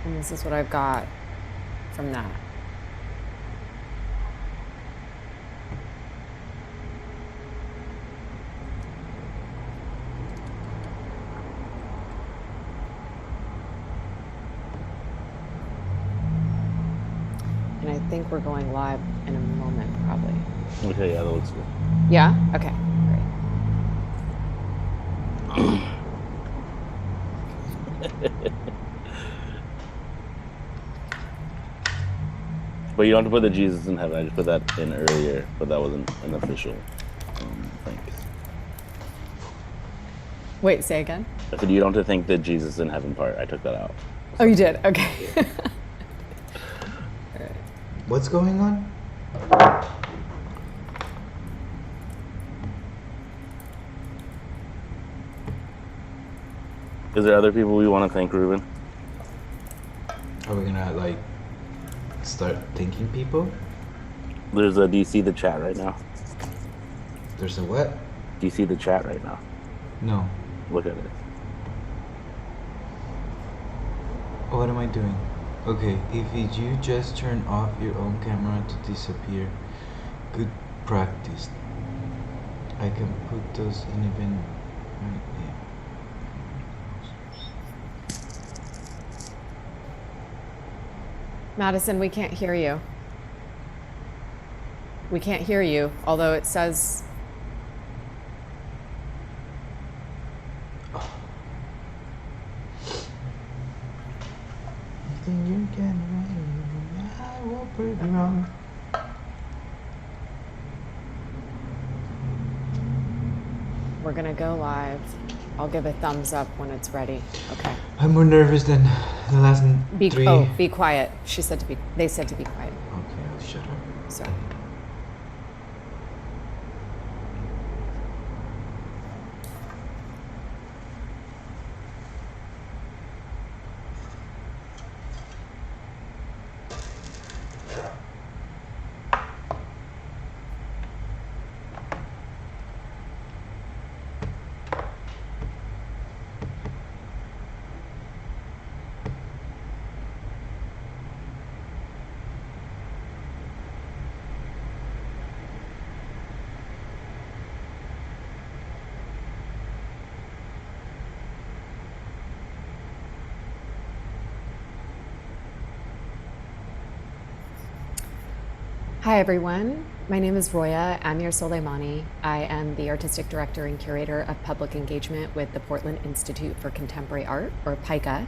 And this is what I've got from that. And I think we're going live in a moment, probably. Okay, yeah, that looks good. Yeah? Okay, great. But you don't have to put the Jesus in heaven. I just put that in earlier, but that wasn't an official thanks. Wait, say again? I said you don't have to thank the Jesus in heaven part. I took that out. Oh, you did? Okay. What's going on? Is there other people we want to thank, Ruben? Are we gonna like start thanking people? There's a, do you see the chat right now? There's a what? Do you see the chat right now? No. Look at it. What am I doing? Okay, if you just turn off your own camera to disappear, good practice. I can put those in even right there. Madison, we can't hear you. We can't hear you, although it says... Anything you can write, I won't prove you wrong. We're gonna go live. I'll give a thumbs up when it's ready. Okay. I'm more nervous than the last three. Oh, be quiet. She said to be. They said to be quiet. Okay, I'll shut up. Sorry. Hi, everyone. My name is Roya Amir Soleimani. I am the Artistic Director and Curator of Public Engagement with the Portland Institute for Contemporary Art, or PICA.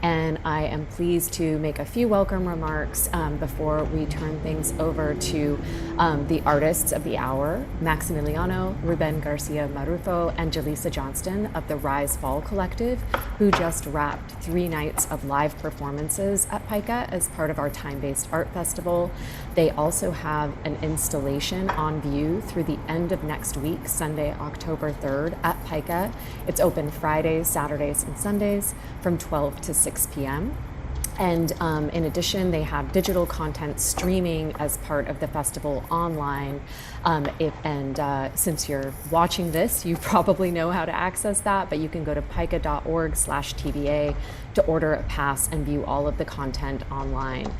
And I am pleased to make a few welcome remarks before we turn things over to the artists of the hour, Maximiliano, Ruben Garcia Marufo, and Jaleesa Johnston of the Rise Fall Collective, who just wrapped 3 nights of live performances at PICA as part of our time-based art festival. They also have an installation on view through the end of next week, Sunday, October 3rd at PICA. It's open Fridays, Saturdays, and Sundays from 12 to 6 p.m. And in addition, they have digital content streaming as part of the festival online. Since you're watching this, you probably know how to access that, but you can go to pica.org/TVA to order a pass and view all of the content online.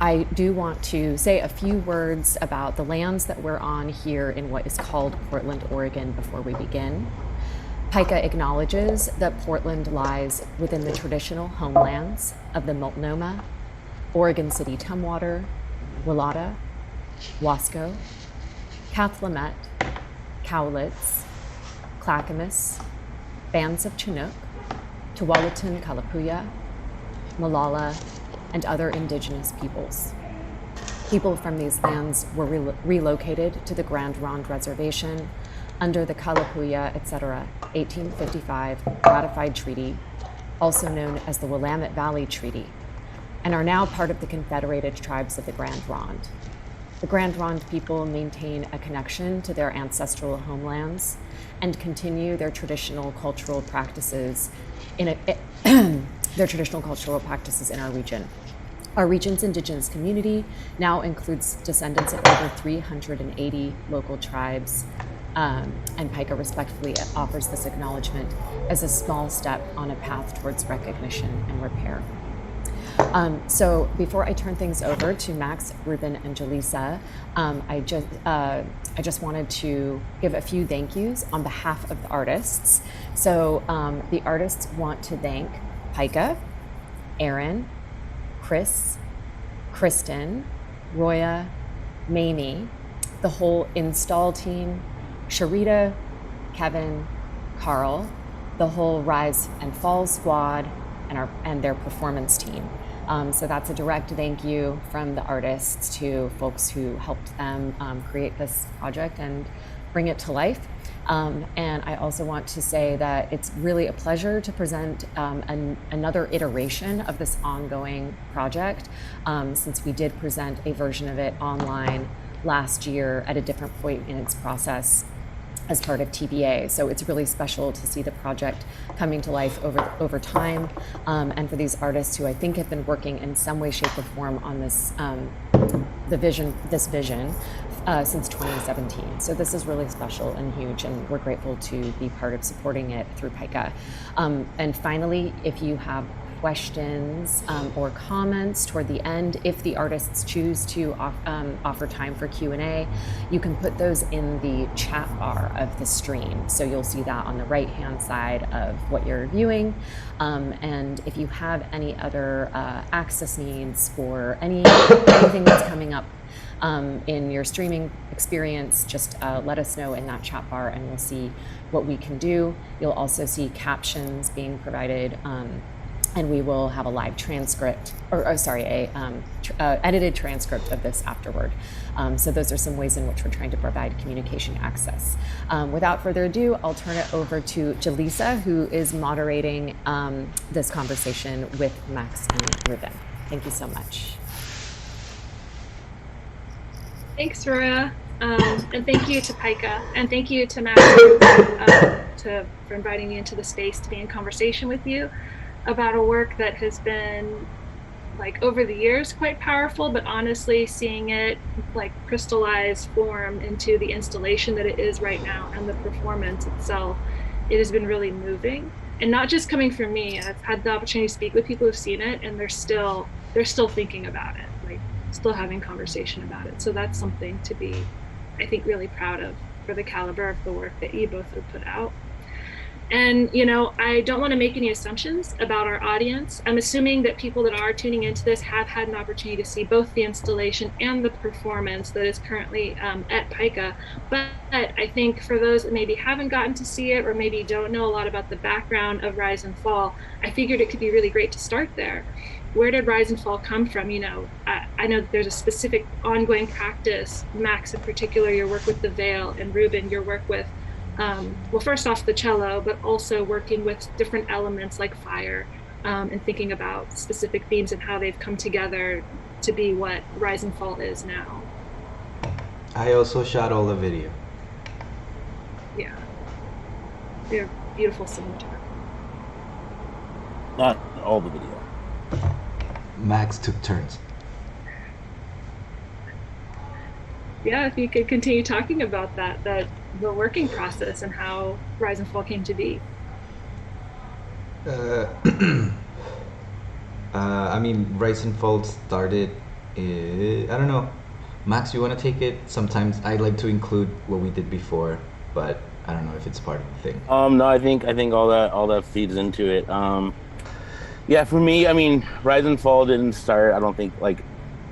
I do want to say a few words about the lands that we're on here in what is called Portland, Oregon, before we begin. PICA acknowledges that Portland lies within the traditional homelands of the Multnomah, Oregon City Tumwater, Willata, Wasco, Cathlamet, Cowlitz, Clackamas, bands of Chinook, Tualatin Kalapuya, Molalla, and other indigenous peoples. People from these lands were relocated to the Grand Ronde Reservation under the Kalapuya, etc., 1855 ratified treaty, also known as the Willamette Valley Treaty, and are now part of the Confederated Tribes of the Grand Ronde. The Grand Ronde people maintain a connection to their ancestral homelands and continue their traditional cultural practices in our region. Our region's indigenous community now includes descendants of over 380 local tribes, and PICA respectfully offers this acknowledgement as a small step on a path towards recognition and repair. So before I turn things over to Max, Ruben, and Jaleesa, I just wanted to give a few thank yous on behalf of the artists. So the artists want to thank PICA, Aaron, Chris, Kristen, Roya, Mamie, the whole install team, Sharita, Kevin, Carl, the whole Rise and Fall squad, and their performance team. So that's a direct thank you from the artists to folks who helped them create this project and bring it to life. And I also want to say that it's really a pleasure to present another iteration of this ongoing project, since we did present a version of it online last year at a different point in its process as part of TBA. So it's really special to see the project coming to life over time, and for these artists who I think have been working in some way, shape, or form on this vision since 2017. So this is really special and huge, and we're grateful to be part of supporting it through PICA. And finally, if you have questions or comments toward the end, if the artists choose to offer time for Q&A, you can put those in the chat bar of the stream. So you'll see that on the right-hand side of what you're viewing. And if you have any other access needs for anything that's coming up in your streaming experience, just let us know in that chat bar and we'll see what we can do. You'll also see captions being provided, and we will have a live transcript, edited transcript of this afterward. So those are some ways in which we're trying to provide communication access. Without further ado, I'll turn it over to Jaleesa, who is moderating this conversation with Max and Ruben. Thank you so much. Thanks, Roya, and thank you to PICA, and thank you to Max for inviting me into the space to be in conversation with you about a work that has been, like, over the years quite powerful, but honestly seeing it like crystallize form into the installation that it is right now and the performance itself, it has been really moving. And not just coming from me, I've had the opportunity to speak with people who've seen it, and they're still thinking about it, like still having conversation about it. So that's something to be, I think, really proud of for the caliber of the work that you both have put out. And, you know, I don't want to make any assumptions about our audience. I'm assuming that people that are tuning into this have had an opportunity to see both the installation and the performance that is currently at PICA. But I think for those that maybe haven't gotten to see it or maybe don't know a lot about the background of Rise and Fall, I figured it could be really great to start there. Where did Rise and Fall come from? You know, I know that there's a specific ongoing practice, Max in particular, your work with the veil, and Ruben, your work with well, first off the cello, but also working with different elements like fire, and thinking about specific themes and how they've come together to be what Rise and Fall is now. I also shot all the video. Yeah, they're beautiful cinematography. Not all the video. Max took turns. Yeah, if you could continue talking about that the working process and how Rise and Fall came to be. I mean, Rise and Fall started, I don't know. Max, you want to take it? Sometimes I like to include what we did before, but I don't know if it's part of the thing. No, I think all that feeds into it. Yeah, for me, I mean, Rise and Fall didn't start, I don't think, like,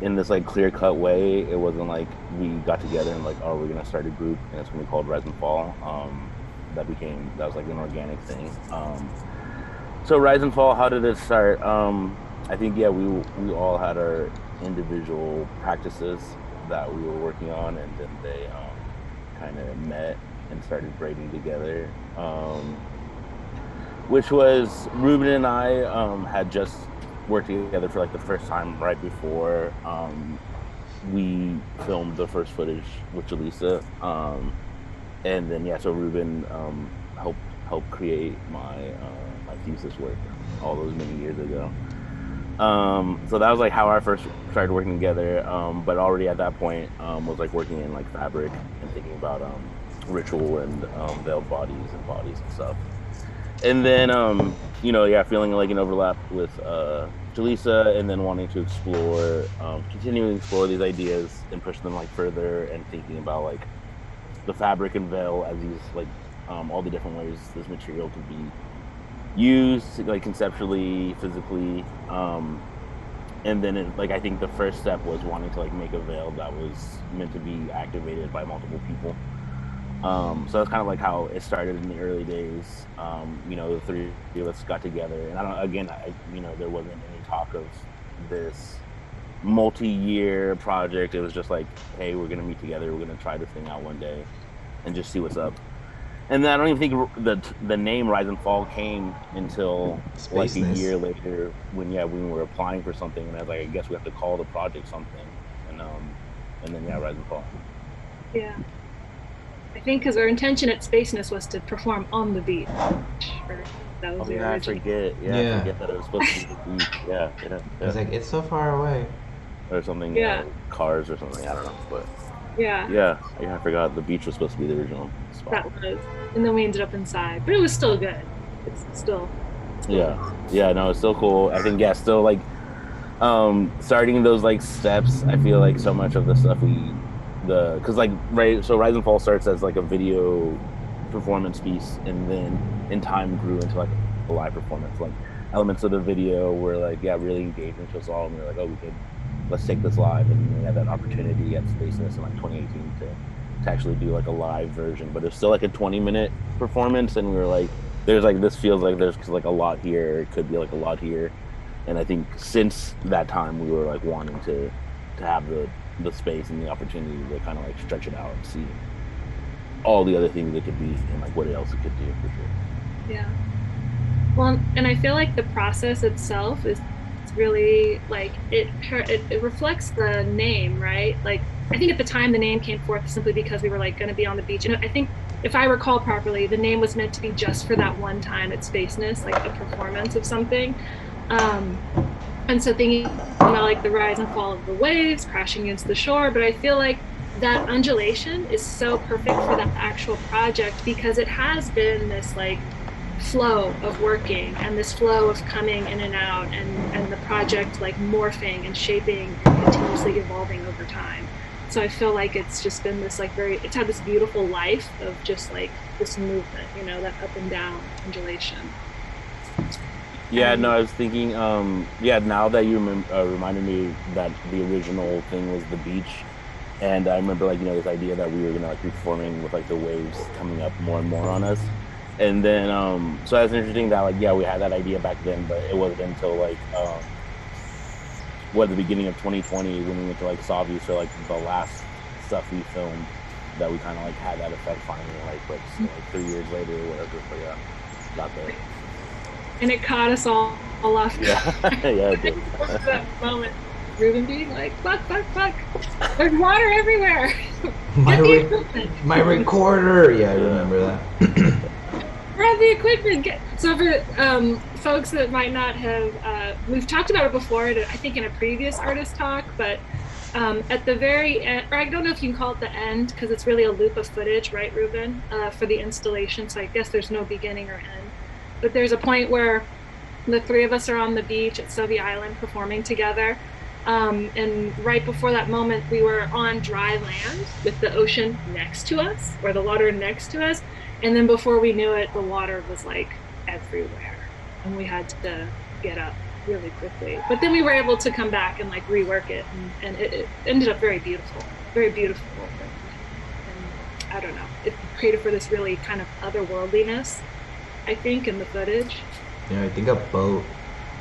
in this like clear-cut way. It wasn't like we got together and like, oh, we're gonna start a group and it's gonna be called Rise and Fall. That was like an organic thing. So Rise and Fall, how did it start? I think, yeah, we all had our individual practices that we were working on, and then they kind of met and started braiding together, which was Ruben and I had just worked together for like the first time right before we filmed the first footage with Jaleesa, and then yeah, so Ruben helped create my my thesis work all those many years ago. So that was like how I first started working together, but already at that point was like working in like fabric and thinking about ritual and veiled bodies and stuff. And then yeah, feeling like an overlap with Jaleesa, and then wanting to explore, continuing to explore these ideas and push them like further, and thinking about like the fabric and veil as these like all the different ways this material could be used, like conceptually, physically. And then like I think the first step was wanting to like make a veil that was meant to be activated by multiple people. So that's kind of like how it started in the early days. The three of us got together, and I don't. Again, there wasn't any talk of this multi-year project. It was just like, hey, we're gonna meet together. We're gonna try this thing out one day, and just see what's up. And then I don't even think the name Rise and Fall came until like a year later, when we were applying for something, and I was like, I guess we have to call the project something, and then Rise and Fall. Yeah. I think because our intention at Spaceness was to perform on the beach. That was the original. I forget. I forget that it was supposed to be the beach. Yeah. It's like, it's so far away. Or something. Cars or something. I don't know, but. Yeah, I forgot the beach was supposed to be the original spot. That was, and then we ended up inside, but it was still good. It's still. No, it's still cool. I think still like, starting those like steps. I feel like so much of the stuff because like so Rise and Fall starts as like a video performance piece, and then in time grew into like a live performance. Like elements of the video were like really engaging to us all, and we were like, let's take this live, and we had that opportunity at Spaceness in like 2018 to actually do like a live version, but it's still like a 20-minute performance, and we were like, there's like, this feels like there's like a lot here, it could be like a lot here. And I think since that time we were like wanting to have the space and the opportunity to kind of like stretch it out and see all the other things it could be, and like what else it could do, for sure. Yeah. Well, and I feel like the process itself is really like it reflects the name, right? Like I think at the time the name came forth simply because we were like going to be on the beach, and I think if I recall properly, the name was meant to be just for that one time at Spaceness, like a performance of something. And so thinking about like the rise and fall of the waves crashing against the shore, but I feel like that undulation is so perfect for that actual project, because it has been this like flow of working, and this flow of coming in and out, and the project like morphing and shaping and continuously evolving over time. So I feel like it's just been this like it's had this beautiful life of just like this movement, that up and down undulation. I was thinking, now that you reminded me that the original thing was the beach, and I remember like, this idea that we were gonna like be performing with like the waves coming up more and more on us. And then, so that's interesting that like, we had that idea back then, but it wasn't until like, the beginning of 2020 when we went to like Savvy for like the last stuff we filmed, that we kind of like had that effect finally, like 3 years later or whatever. But got there. And it caught us all off guard. It did. That moment, Ruben being like, fuck, there's water everywhere. My recorder. I remember that. Grab the equipment. So for folks that might not have, we've talked about it before, I think in a previous artist talk, but at the very end, or I don't know if you can call it the end, because it's really a loop of footage, right, Ruben, for the installation. So I guess there's no beginning or end. But there's a point where the three of us are on the beach at Sauvie Island performing together. And right before that moment, we were on dry land with the ocean next to us, or the water next to us. And then before we knew it, the water was like everywhere, and we had to get up really quickly. But then we were able to come back and like rework it, and it ended up very beautiful, very beautiful. And I don't know, it created for this really kind of otherworldliness, I think, in the footage. I think a boat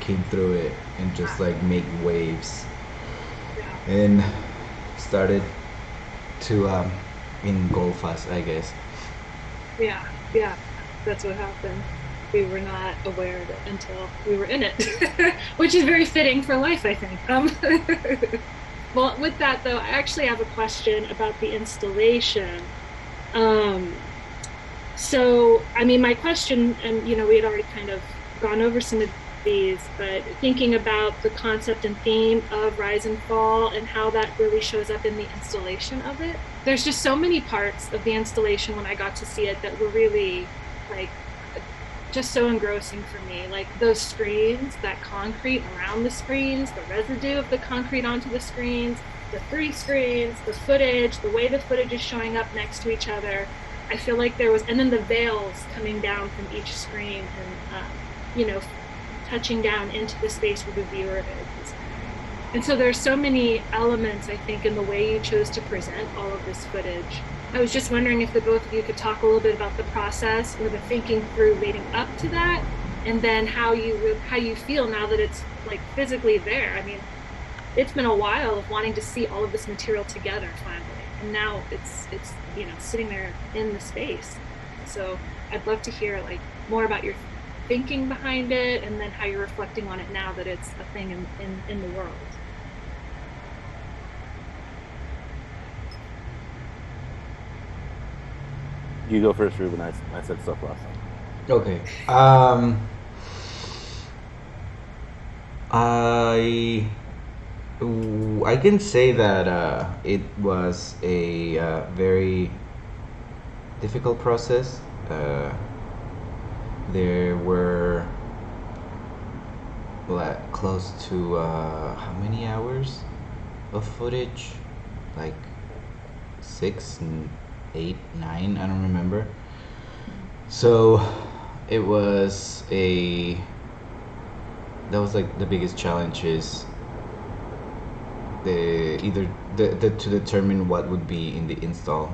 came through it and just like make waves, and started to engulf us, I guess. Yeah, that's what happened. We were not aware of it until we were in it, which is very fitting for life, I think. Well, with that though, I actually have a question about the installation. So, I mean, my question, and we had already kind of gone over some of these, but thinking about the concept and theme of Rise and Fall and how that really shows up in the installation of it. There's just so many parts of the installation when I got to see it that were really like just so engrossing for me. Like those screens, that concrete around the screens, the residue of the concrete onto the screens, the three screens, the footage, the way the footage is showing up next to each other. I feel like there was, and then the veils coming down from each screen and, you know, touching down into the space where the viewer is. And so there's so many elements, I think, in the way you chose to present all of this footage. I was just wondering if the both of you could talk a little bit about the process or the thinking through leading up to that, and then how you feel now that it's like physically there. I mean, it's been a while of wanting to see all of this material together finally, and now it's you know, sitting there in the space. So I'd love to hear like more about your thinking behind it, and then how you're reflecting on it now that it's a thing in the world. You go first, Ruben. I said stuff last time. Okay. I I can say that it was a very difficult process. There were close to how many hours of footage? Like 6, 8, 9, I don't remember. So it was that was like the biggest challenge is to determine what would be in the install,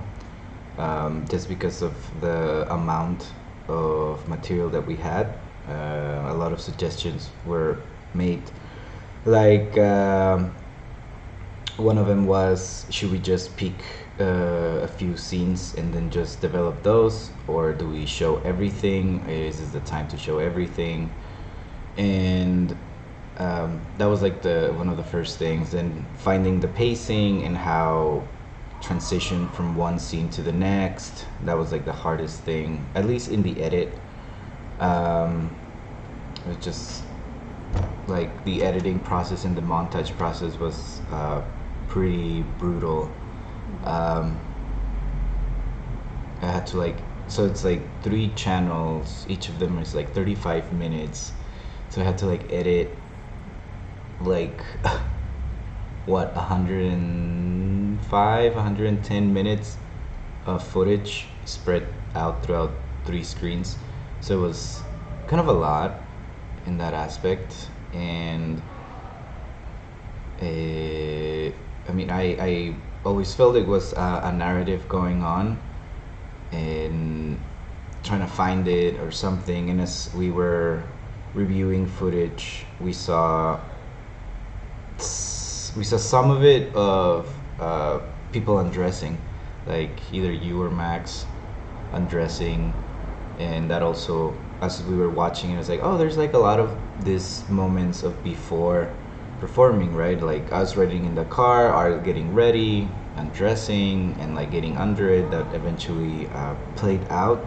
just because of the amount of material that we had. A lot of suggestions were made, like one of them was, should we just pick a few scenes and then just develop those, or do we show everything? Is this the time to show everything? And that was like one of the first things. And finding the pacing and how transition from one scene to the next, that was like the hardest thing, at least in the edit. It was just like the editing process and the montage process was pretty brutal. I had to so it's like 3 channels, each of them is like 35 minutes, so I had to edit like what, 105, 110 minutes of footage spread out throughout 3 screens. So it was kind of a lot in that aspect. And I mean, I always felt it was a narrative going on and trying to find it or something. And as we were reviewing footage, we saw some of it of people undressing, like either you or Max undressing. And that also, as we were watching, it was like, oh, there's like a lot of these moments of before performing, right? Like us riding in the car, are getting ready, undressing, and like getting under it, that eventually played out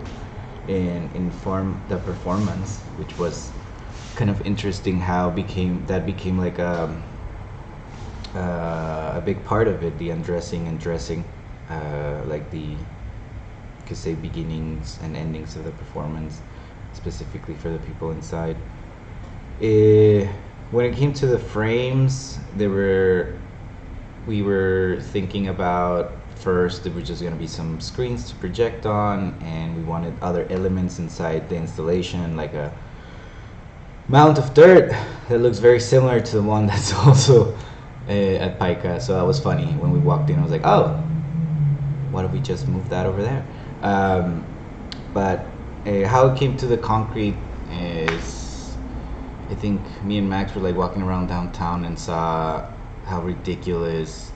and informed the performance, which was kind of interesting how that became like a big part of it, the undressing and dressing, like the, you could say, beginnings and endings of the performance, specifically for the people inside. When it came to the frames, we were thinking about, first, there were just going to be some screens to project on, and we wanted other elements inside the installation, like a mound of dirt that looks very similar to the one that's also at PICA. So that was funny. When we walked in, I was like, oh, why don't we just move that over there? But how it came to the concrete is, I think me and Max were like walking around downtown and saw how ridiculous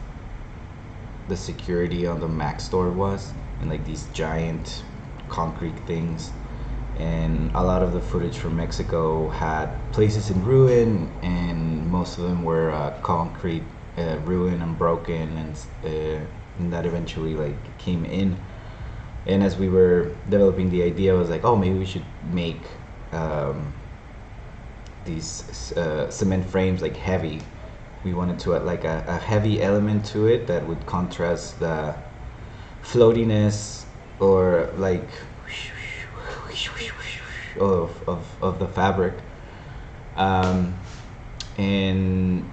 the security on the Mac store was, and like these giant concrete things. And a lot of the footage from Mexico had places in ruin, and most of them were concrete ruin and broken, and that eventually like came in. And as we were developing the idea, I was like, oh, maybe we should make these cement frames like heavy. We wanted to add like a heavy element to it that would contrast the floatiness, or like of the fabric. And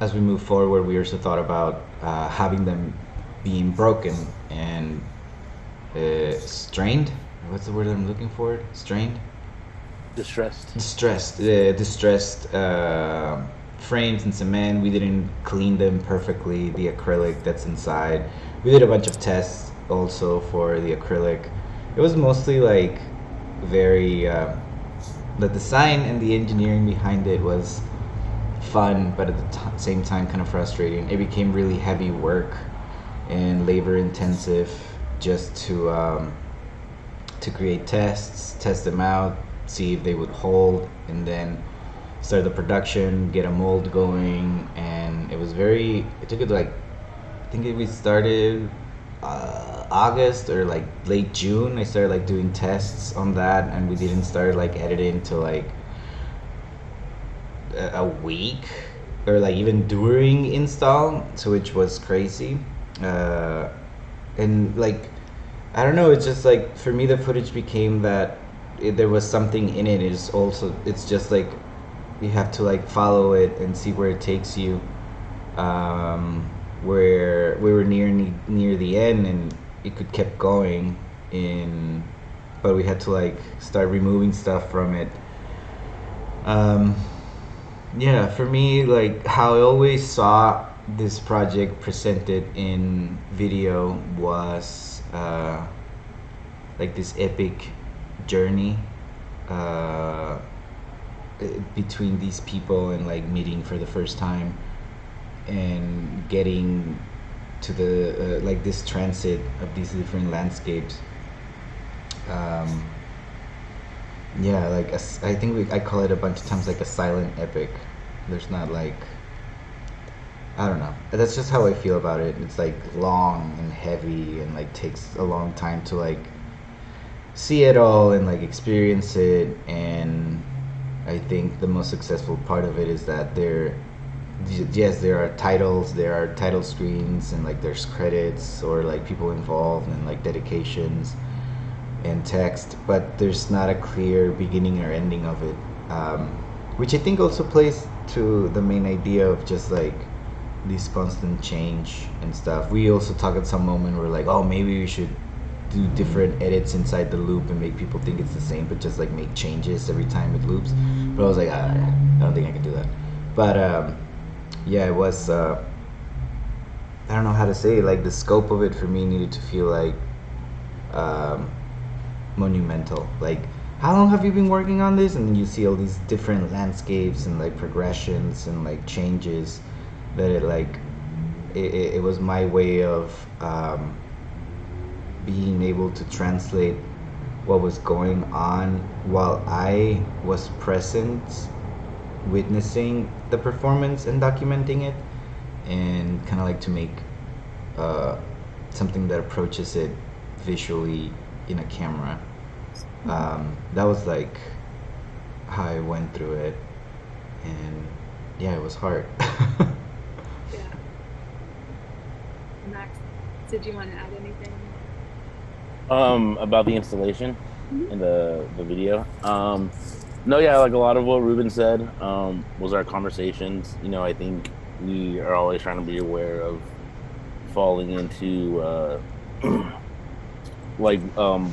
as we move forward, we also thought about having them being broken and strained. What's the word I'm looking for? Strained? Distressed. Distressed frames and cement. We didn't clean them perfectly. The acrylic that's inside. We did a bunch of tests also for the acrylic. It was mostly like very. The design and the engineering behind it was fun, but at the same time kind of frustrating. It became really heavy work and labor intensive just to create tests, test them out, see if they would hold, and then start the production, get a mold going. And it was very, it took it like, I think we started August or like late June. I started like doing tests on that, and we didn't start like editing till like a week or like even during install, so which was crazy. And like, I don't know, it's just like for me the footage became that there was something in it. It's just like you have to like follow it and see where it takes you. Where we were near the end, and it could kept going in, but we had to like start removing stuff from it. Yeah, for me, like how I always saw this project presented in video was like this epic journey between these people, and like meeting for the first time and getting to the like this transit of these different landscapes. Yeah, like I think I call it a bunch of times like a silent epic. There's not like, I don't know. That's just how I feel about it. It's like long and heavy and like takes a long time to like see it all and like experience it. And I think the most successful part of it is that there are titles, there are title screens, and like there's credits or like people involved and like dedications and text, but there's not a clear beginning or ending of it, which I think also plays to the main idea of just like this constant change and stuff. We also talk at some moment, we're like, oh, maybe we should do different edits inside the loop and make people think it's the same, but just like make changes every time it loops. But I was like, I don't think I can do that. But yeah, it was I don't know how to say it, like the scope of it for me needed to feel like monumental. Like, how long have you been working on this? And then you see all these different landscapes and like progressions and like changes, that it was my way of being able to translate what was going on while I was present witnessing the performance and documenting it, and kind of like to make something that approaches it visually in a camera. That was like how I went through it, and yeah, it was hard. Yeah. Max, did you want to add anything? About the installation and the video. No, yeah, like a lot of what Ruben said was our conversations. You know, I think we are always trying to be aware of falling into like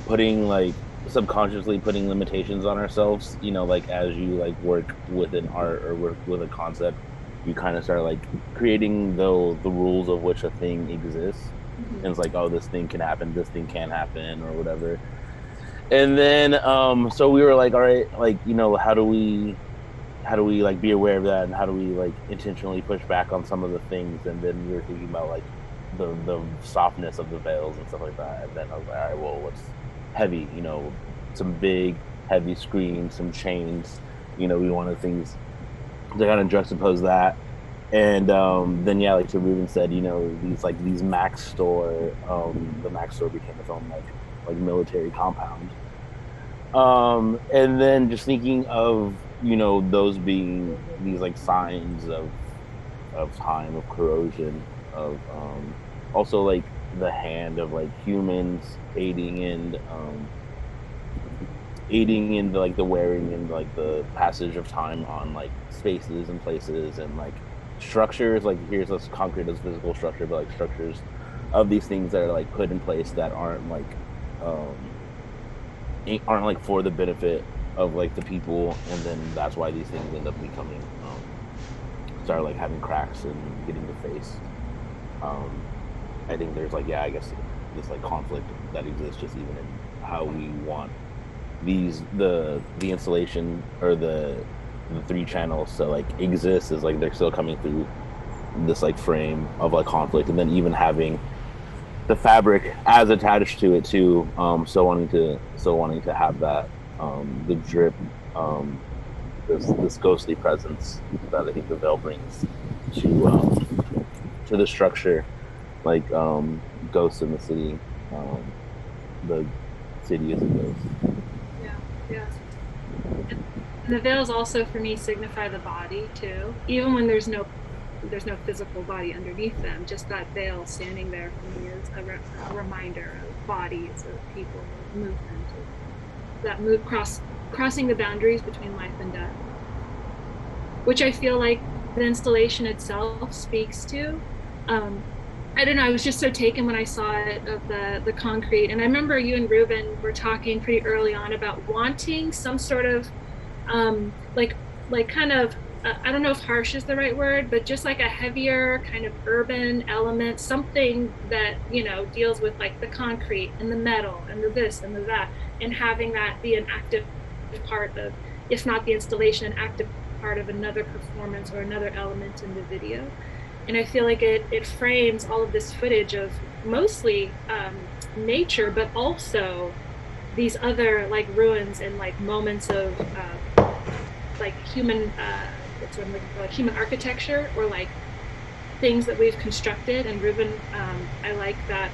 putting like subconsciously putting limitations on ourselves. You know, like as you like work with an art or work with a concept, you kind of start like creating the rules of which a thing exists. And it's like, oh, this thing can happen, this thing can't happen, or whatever. And then so we were like, all right, like, you know, how do we like be aware of that, and how do we like intentionally push back on some of the things? And then we were thinking about like the softness of the veils and stuff like that. And then I was like, all right, well, what's heavy? You know, some big heavy screens, some chains. You know, we wanted things to kind of juxtapose that. And then yeah, like Ruben said, you know, these Mac store, the Mac store became its own like military compound. And then just thinking of, you know, those being these like signs of time, of corrosion, of also like the hand of like humans aiding in aiding in the, like the wearing and like the passage of time on like spaces and places and like structures. Like here's this concrete as physical structure, but like structures of these things that are like put in place that um aren't like for the benefit of like the people, and then that's why these things end up becoming start like having cracks and getting defaced. um I think there's like, yeah, I guess this like conflict that exists just even in how we want the installation or the three channels to like exist, is like they're still coming through this like frame of like conflict, and then even having the fabric as attached to it too. So wanting to have that the drip, um this ghostly presence that I think the veil brings to the structure, like ghosts in the city. The city is a ghost. Yeah, yeah. And the veils also for me signify the body too. Even when there's no physical body underneath them, just that veil standing there for me is a reminder of bodies, of people, of movement, of that crossing the boundaries between life and death, which I feel like the installation itself speaks to. Um, I don't know. I was just so taken when I saw it of the concrete, and I remember you and Ruben were talking pretty early on about wanting some sort of um, like kind of I don't know if harsh is the right word, but just like a heavier kind of urban element, something that deals with like the concrete and the metal and the this and the that, and having that be an active part of, if not the installation, an active part of another performance or another element in the video. And I feel like it frames all of this footage of mostly nature, but also these other like ruins and like moments of like human what's what I'm looking for, like human architecture, or like things that we've constructed. And Ruben, I like that,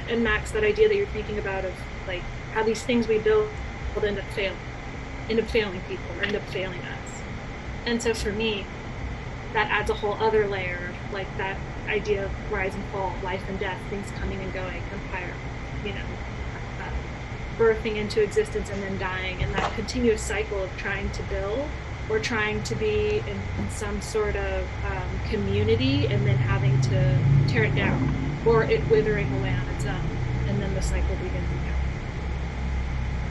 and Max, that idea that you're thinking about of like how these things we build end up failing people, or end up failing us. And so for me, that adds a whole other layer of like that idea of rise and fall, life and death, things coming and going, empire, birthing into existence and then dying, and that continuous cycle of trying to build or trying to be in some sort of community, and then having to tear it down, or it withering away on its own, and then the cycle begins again.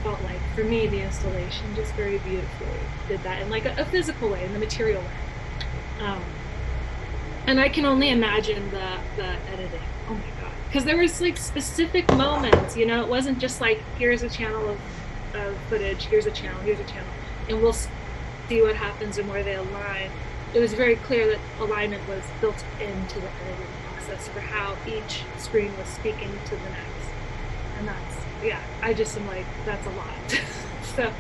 Felt like for me the installation just very beautifully did that in like a physical way, in the material way. And I can only imagine the editing. Oh my god, because there was like specific moments, it wasn't just like here's a channel of footage, here's a channel, and we'll see what happens and where they align. It was very clear that alignment was built into the editing process for how each screen was speaking to the next. And I just am like, that's a lot. So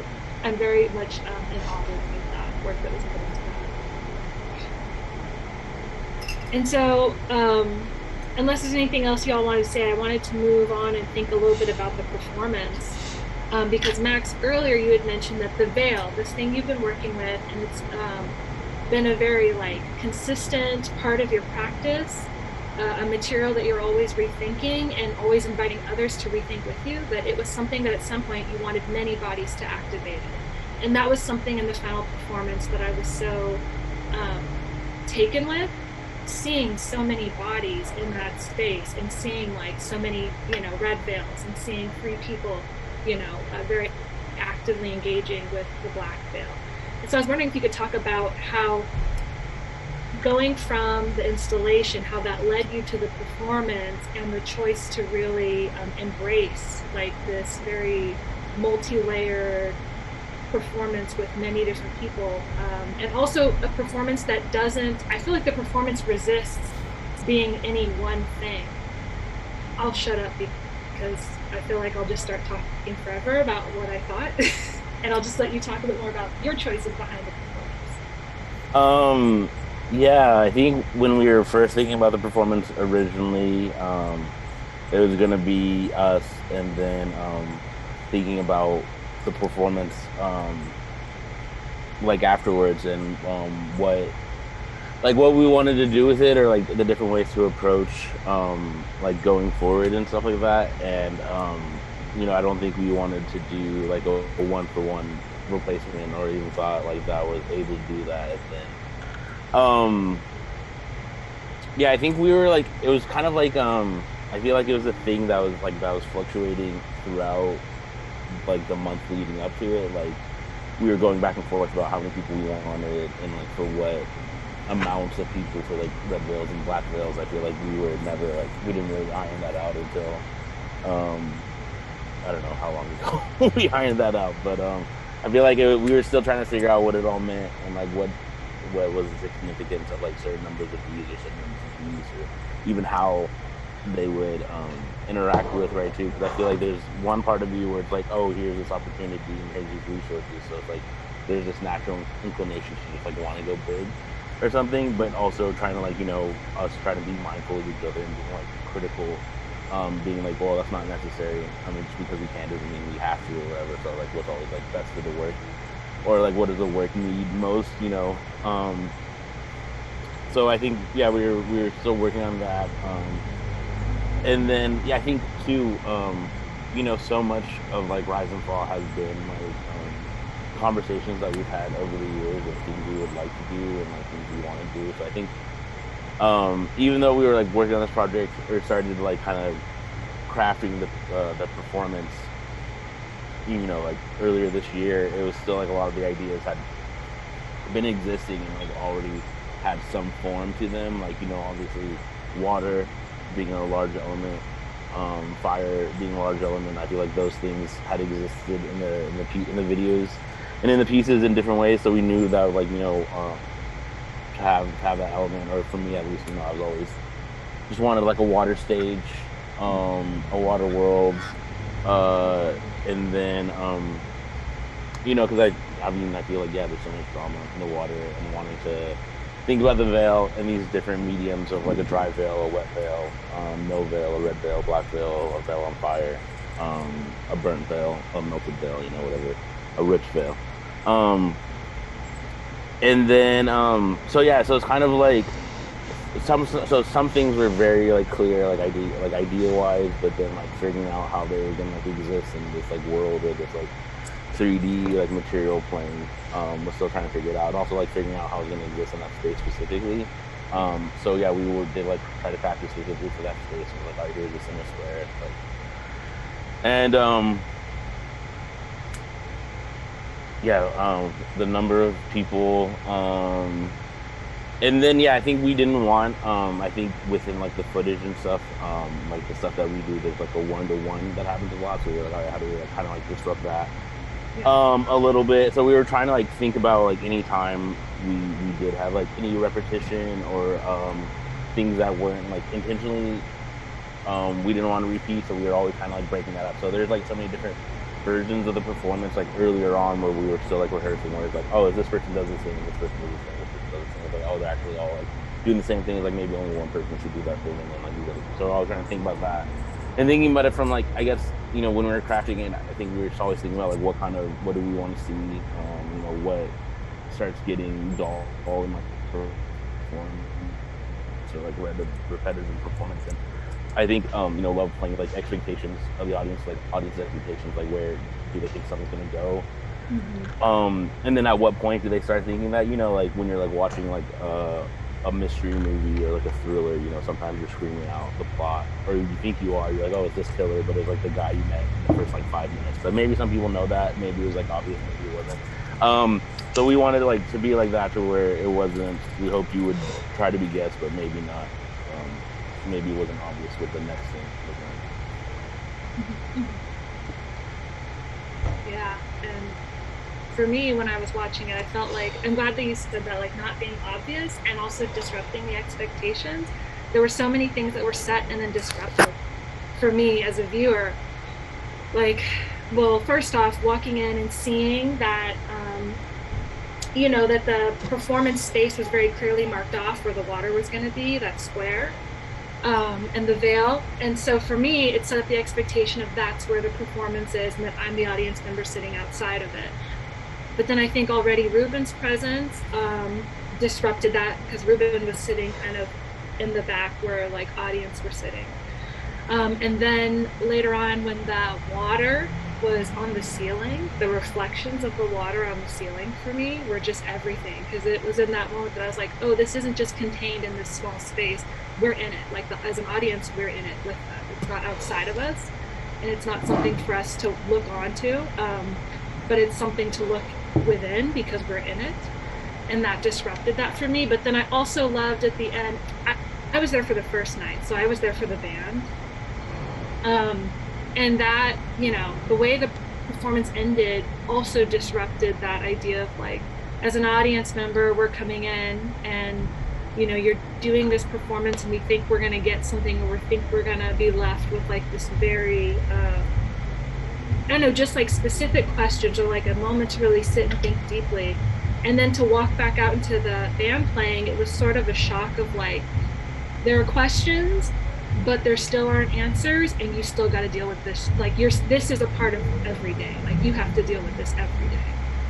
I'm very much in awe of that work that was put into that. And so, unless there's anything else y'all want to say, I wanted to move on and think a little bit about the performance. Because Max, earlier you had mentioned that the veil, this thing you've been working with, and it's been a very like consistent part of your practice, a material that you're always rethinking and always inviting others to rethink with you, but it was something that at some point you wanted many bodies to activate it. And that was something in the final performance that I was so taken with, seeing so many bodies in that space, and seeing like so many, red veils, and seeing 3 people, very actively engaging with the black veil. And so I was wondering if you could talk about how going from the installation, how that led you to the performance, and the choice to really embrace like this very multi-layered performance with many different people, and also a performance that doesn't, I feel like the performance resists being any one thing. I'll shut up because I feel like I'll just start talking forever about what I thought. And I'll just let you talk a bit more about your choices behind the performance. Yeah, I think when we were first thinking about the performance originally, it was gonna be us, and then thinking about the performance like afterwards, and what we wanted to do with it, or like the different ways to approach like going forward and stuff like that. And I don't think we wanted to do like a one-for-one replacement, or even thought like that was able to do that. And then, yeah, I think we were like, it was kind of like, I feel like it was a thing that was fluctuating throughout like the months leading up to it. Like we were going back and forth about how many people we wanted and like for what amounts of people for like red veils and black veils. I feel like we were never like, we didn't really iron that out until I don't know how long ago we ironed that out, but I feel like we were still trying to figure out what it all meant and like what was the significance of like certain numbers of views or certain numbers of views, or even how they would interact with, right, too, because I feel like there's one part of you where it's like, oh, here's this opportunity and here's these resources, so it's like there's this natural inclination to just like want to go big or something, but also trying to like, us trying to be mindful of each other and being like critical, being like, well, that's not necessary. I mean, just because we can doesn't mean we have to or whatever. So like, what's always like best for the work, or like what does the work need most? So I think, yeah, we were still working on that. And then, yeah, I think too, so much of like Rise and Fall has been like conversations that we've had over the years of things we would like to do and like things we want to do. So I think, even though we were like working on this project or started like kind of crafting the performance, like earlier this year, it was still like a lot of the ideas had been existing and like already had some form to them. Like, obviously water being a large element, fire being a large element. I feel like those things had existed in the videos and in the pieces in different ways. So we knew that like, to have that element, or for me at least, I was always just wanted like a water stage, a water world, and then because I feel like, yeah, there's so much drama in the water, and wanting to think about the veil and these different mediums of like a dry veil, a wet veil, no veil, a red veil, black veil, a veil on fire, a burnt veil, a melted veil, whatever, a rich veil. And then so yeah, so it's kind of like some things were very like clear, like idea wise, but then like figuring out how they were gonna like exist in this like world, or this like 3D like material plane, was still trying to figure it out. And also like figuring out how it's gonna exist in that space specifically. So yeah, did like try to practice specifically for that space. And like, all right, here's the center square, like, and yeah, the number of people, and then yeah, I think we didn't want, I think within like the footage and stuff, like the stuff that we do, there's like a 1-to-1 that happens a lot. So we were like, all right, how do we like, kind of like disrupt that, a little bit. So we were trying to like think about like any time we did have like any repetition or things that weren't like intentionally, we didn't want to repeat. So we were always kind of like breaking that up. So there's like so many different versions of the performance like earlier on where we were still like rehearsing, where it's like, oh, if this person does this thing, this person does this thing, this person does this thing, it's like, oh, they're actually all like doing the same thing. Like maybe only one person should do that thing, and then like these other people. So I was trying to think about that and thinking about it from like, I guess, when we were crafting it, I think we were just always thinking about like what do we want to see, what starts getting dull in like performance, so like repetitive performance. And I think, love playing with like expectations of the audience, like audience expectations, like where do they think something's gonna go, and then at what point do they start thinking that, like when you're like watching like a mystery movie or like a thriller, sometimes you're screaming out the plot, or you think you're like, oh, it's this killer, but it's like the guy you met in the first like 5 minutes. But maybe some people know that, maybe it was like obvious, maybe it wasn't. So we wanted like to be like that, to where it wasn't, we hope you would try to be guessed, but maybe not. Maybe it wasn't obvious what the next thing was. Yeah, and for me, when I was watching it, I felt like, I'm glad that you said that, like not being obvious and also disrupting the expectations. There were so many things that were set and then disrupted for me as a viewer. Like, well, first off, walking in and seeing that, that the performance space was very clearly marked off where the water was going to be, that square, and the veil. And so for me, it set up the expectation of that's where the performance is, and that I'm the audience member sitting outside of it. But then I think already Ruben's presence disrupted that, because Ruben was sitting kind of in the back where like audience were sitting. And then later on, when the water was on the ceiling, the reflections of the water on the ceiling for me were just everything. Because it was in that moment that I was like, oh, this isn't just contained in this small space. We're in it. Like as an audience, we're in it with them. It's not outside of us. And it's not something for us to look onto, but it's something to look within because we're in it. And that disrupted that for me. But then I also loved at the end, I was there for the first night, so I was there for the band. And that, you know, the way the performance ended also disrupted that idea of like, as an audience member, we're coming in and, you know, you're doing this performance and we think we're going to get something, or we think we're going to be left with like this very, I don't know, just like specific questions or like a moment to really sit and think deeply. And then to walk back out into the band playing, it was sort of a shock of like, there are questions, but there still aren't answers, and you still got to deal with this. Like this is a part of every day. Like you have to deal with this every day.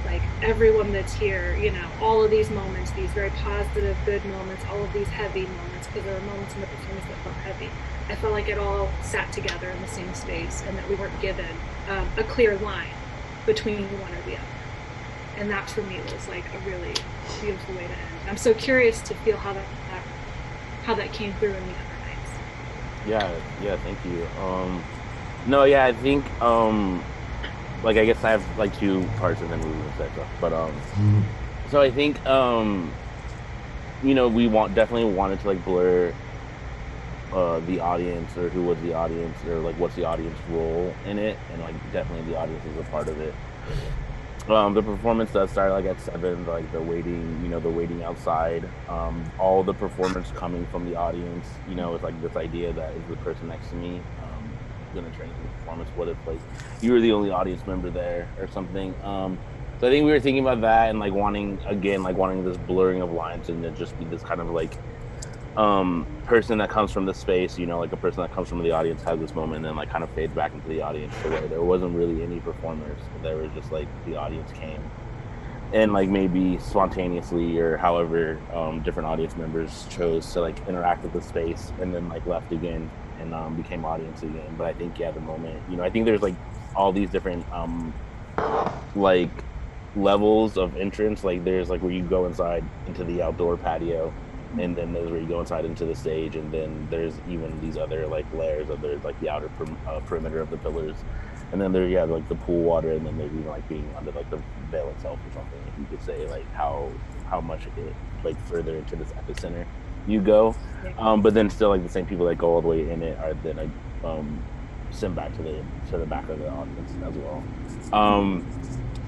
Like everyone that's here, you know, all of these moments, these very positive, good moments, all of these heavy moments, because there were moments in the performance that felt heavy. I felt like it all sat together in the same space, and that we weren't given a clear line between one or the other. And that for me was like a really beautiful way to end. I'm so curious to feel how that came through in the other nights. Yeah, thank you. No, yeah, I think like I guess I have like two parts and then moving and stuff. But so I think you know, we definitely wanted to like blur the audience, or who was the audience, or like what's the audience role in it, and like definitely the audience is a part of it. The performance does start like at 7, like the waiting, you know, the waiting outside. All the performance coming from the audience, you know, it's like this idea that is the person next to me gonna train the performance. What if like you were the only audience member there or something? So I think we were thinking about that and like wanting this blurring of lines, and then just be this kind of like person that comes from the space, you know, like a person that comes from the audience has this moment and then like kind of fades back into the audience, to where there wasn't really any performers. There was just like the audience came and like maybe spontaneously or however different audience members chose to like interact with the space, and then like left again and became audience again. But I think the moment, you know, I think there's like all these different like levels of entrance. Like there's like where you go inside into the outdoor patio, and then there's where you go inside into the stage, and then there's even these other like layers of there's like the outer perimeter of the pillars, and then there's like the pool water, and then there's even like being under like the veil itself or something, if you could say like how much it like further into this epicenter you go. But then still like the same people that go all the way in it are then like sent back to the back of the audience as well.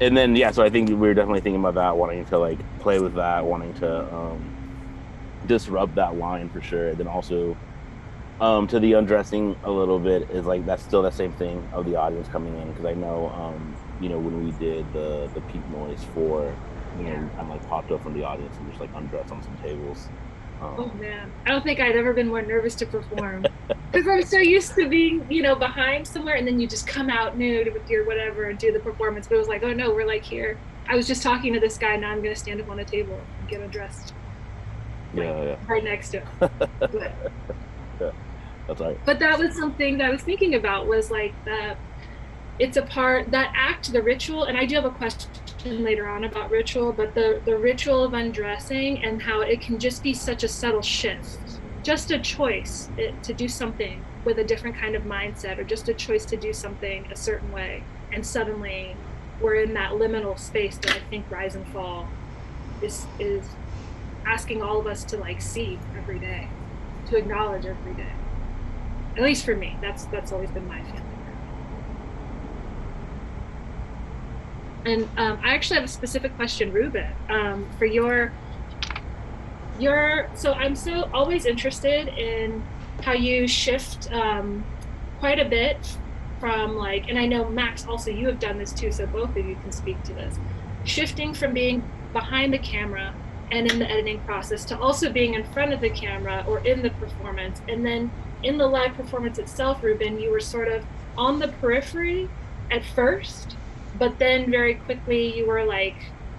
And then so I think we were definitely thinking about that, wanting to like play with that, wanting to disrupt that line for sure. And then also to the undressing a little bit is like that's still that same thing of the audience coming in, because I know you know, when we did the peak noise for, you know, we kind of like popped up from the audience and just like undressed on some tables. Oh man, I don't think I'd ever been more nervous to perform, because I'm so used to being, you know, behind somewhere, and then you just come out nude with your whatever and do the performance. But it was like, oh no, we're like here. I was just talking to this guy, now I'm going to stand up on a table and get undressed. Yeah. Right next to him. But, yeah, that's right. But that was something that I was thinking about, was like it's a part, that act, the ritual, and I do have a question later on about ritual, but the ritual of undressing and how it can just be such a subtle shift, just a choice to do something with a different kind of mindset, or just a choice to do something a certain way, and suddenly we're in that liminal space that I think Rise and Fall is asking all of us to like see every day, to acknowledge every day. At least for me, that's always been my feeling. And I actually have a specific question, Ruben, for your. So I'm so always interested in how you shift quite a bit from like, and I know Max also, you have done this too, so both of you can speak to this, shifting from being behind the camera and in the editing process to also being in front of the camera or in the performance. And then in the live performance itself, Ruben, you were sort of on the periphery at first, but then very quickly you were like,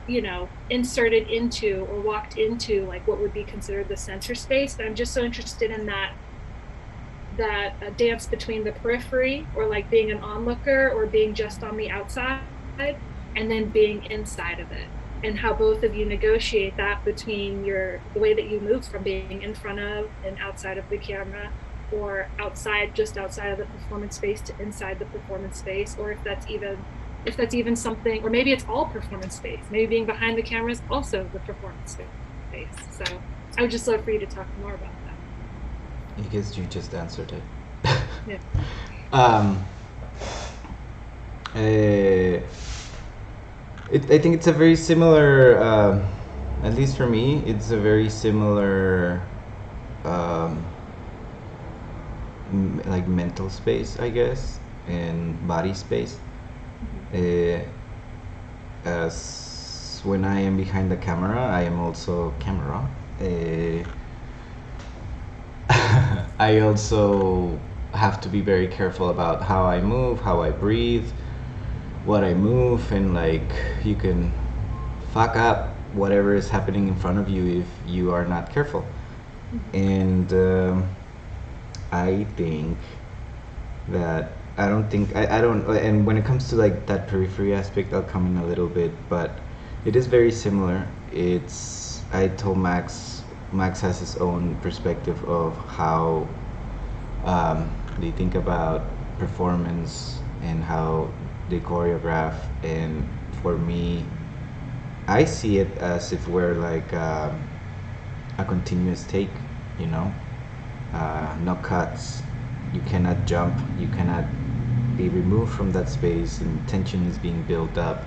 you know, inserted into or walked into like what would be considered the center space. And I'm just so interested in that dance between the periphery, or like being an onlooker or being just on the outside, and then being inside of it, and how both of you negotiate that between the way that you move from being in front of and outside of the camera, or outside, just outside of the performance space to inside the performance space, or if that's even something, or maybe it's all performance space. Maybe being behind the camera is also the performance space. So I would just love for you to talk more about that. I guess you just answered it. Yeah. I think it's a very similar, at least for me, it's a very similar, like mental space, I guess, and body space. As when I am behind the camera, I am also camera. I also have to be very careful about how I move, how I breathe, what I move, and like you can fuck up whatever is happening in front of you if you are not careful. And I think that I don't, and when it comes to like that periphery aspect, I'll come in a little bit, but it is very similar. I told Max has his own perspective of how they think about performance and how they choreograph, and for me, I see it as if we're like a continuous take, you know, no cuts. You cannot jump, you cannot be removed from that space, and tension is being built up.